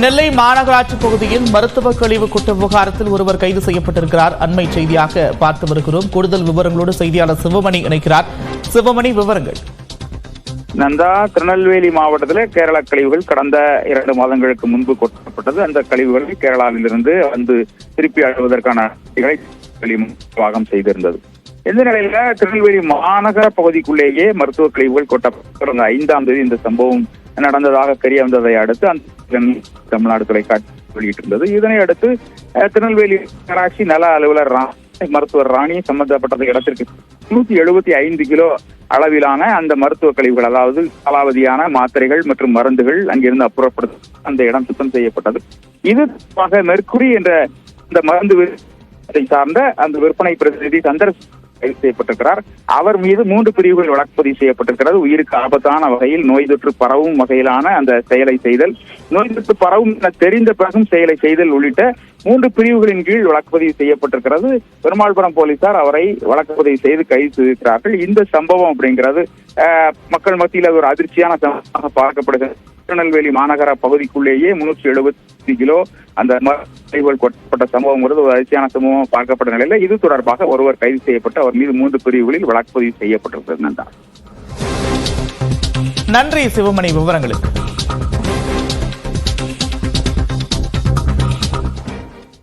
நெல்லை மாநகராட்சி பகுதியில் மருத்துவ கழிவு கொட்ட விவகாரத்தில் ஒருவர் கைது செய்யப்பட்டிருக்கிறார். அண்மை செய்தியாக பார்த்து வருகிறோம். கூடுதல் விவரங்களோடு செய்தியாளர் சிவமணி இணைக்கிறார். சிவமணி, விவரங்கள். நந்தா, திருநெல்வேலி மாவட்டத்தில் கேரள கழிவுகள் கடந்த 2 மாதங்களுக்கு முன்பு கொட்டப்பட்டது. அந்த கழிவுகளை கேரளாவிலிருந்து வந்து திருப்பி அழுவதற்கான நிர்வாகம் செய்திருந்தது. இந்த நிலையில திருநெல்வேலி மாநகர பகுதிக்குள்ளேயே மருத்துவ கழிவுகள் கொட்டப்பட்ட 5ஆம் தேதி இந்த சம்பவம் நடந்ததாக தெரிய வந்ததை அடுத்து அந்த தமிழ்நாடு தொலைக்காட்சி வெளியிட்டிருந்தது. இதனை அடுத்து திருநெல்வேலி நகராட்சி நல அலுவலர் மருத்துவர் ராணி சம்பந்தப்பட்ட இடத்திற்கு 175 கிலோ அளவிலான அந்த மருத்துவ கழிவுகள், அதாவது காலாவதியான மாத்திரைகள் மற்றும் மருந்துகள் அங்கிருந்து அப்புறப்படுத்த அந்த இடம் சுத்தம் செய்யப்பட்டது. இது மெர்க்குரி என்ற இந்த மருந்து சார்ந்த அந்த விற்பனை பிரதிநிதி சந்திரசேகர் கைது செய்யப்பட்டிருக்கிறார். அவர் மீது 3 பிரிவுகள் வழக்கு பதிவு செய்யப்பட்டிருக்கிறது. உயிருக்கு ஆபத்தான வகையில் நோய் தொற்று பரவும் வகையிலான அந்த செயலை செய்தல், நோய் தொற்று பரவும் என தெரிந்த பிறகும் செயலை செய்தல் உள்ளிட்ட 3 பிரிவுகளின் கீழ் வழக்கு பதிவு செய்யப்பட்டிருக்கிறது. பெருமாள்புரம் போலீசார் அவரை வழக்கு பதிவு செய்து கைது செய்திருக்கிறார்கள். இந்த சம்பவம் அப்படிங்கிறது மக்கள் மத்தியில் ஒரு அதிர்ச்சியான சம்பவமாக பார்க்கப்படுகிறது. திருநெல்வேலி மாநகர பகுதிக்குள்ளேயே 370 கிலோ அந்த கழிவுகள் கொட்டப்பட்ட சம்பவம் ஒரு அதிர்ச்சியான சம்பவம் பார்க்கப்பட்ட நிலையில இது தொடர்பாக ஒருவர் கைது செய்யப்பட்டு அவர் மீது 3 பிரிவுகளில் வழக்கு பதிவு செய்யப்பட்டிருக்கிறது. நன்றி சிவமணி, விவரங்களுக்கு.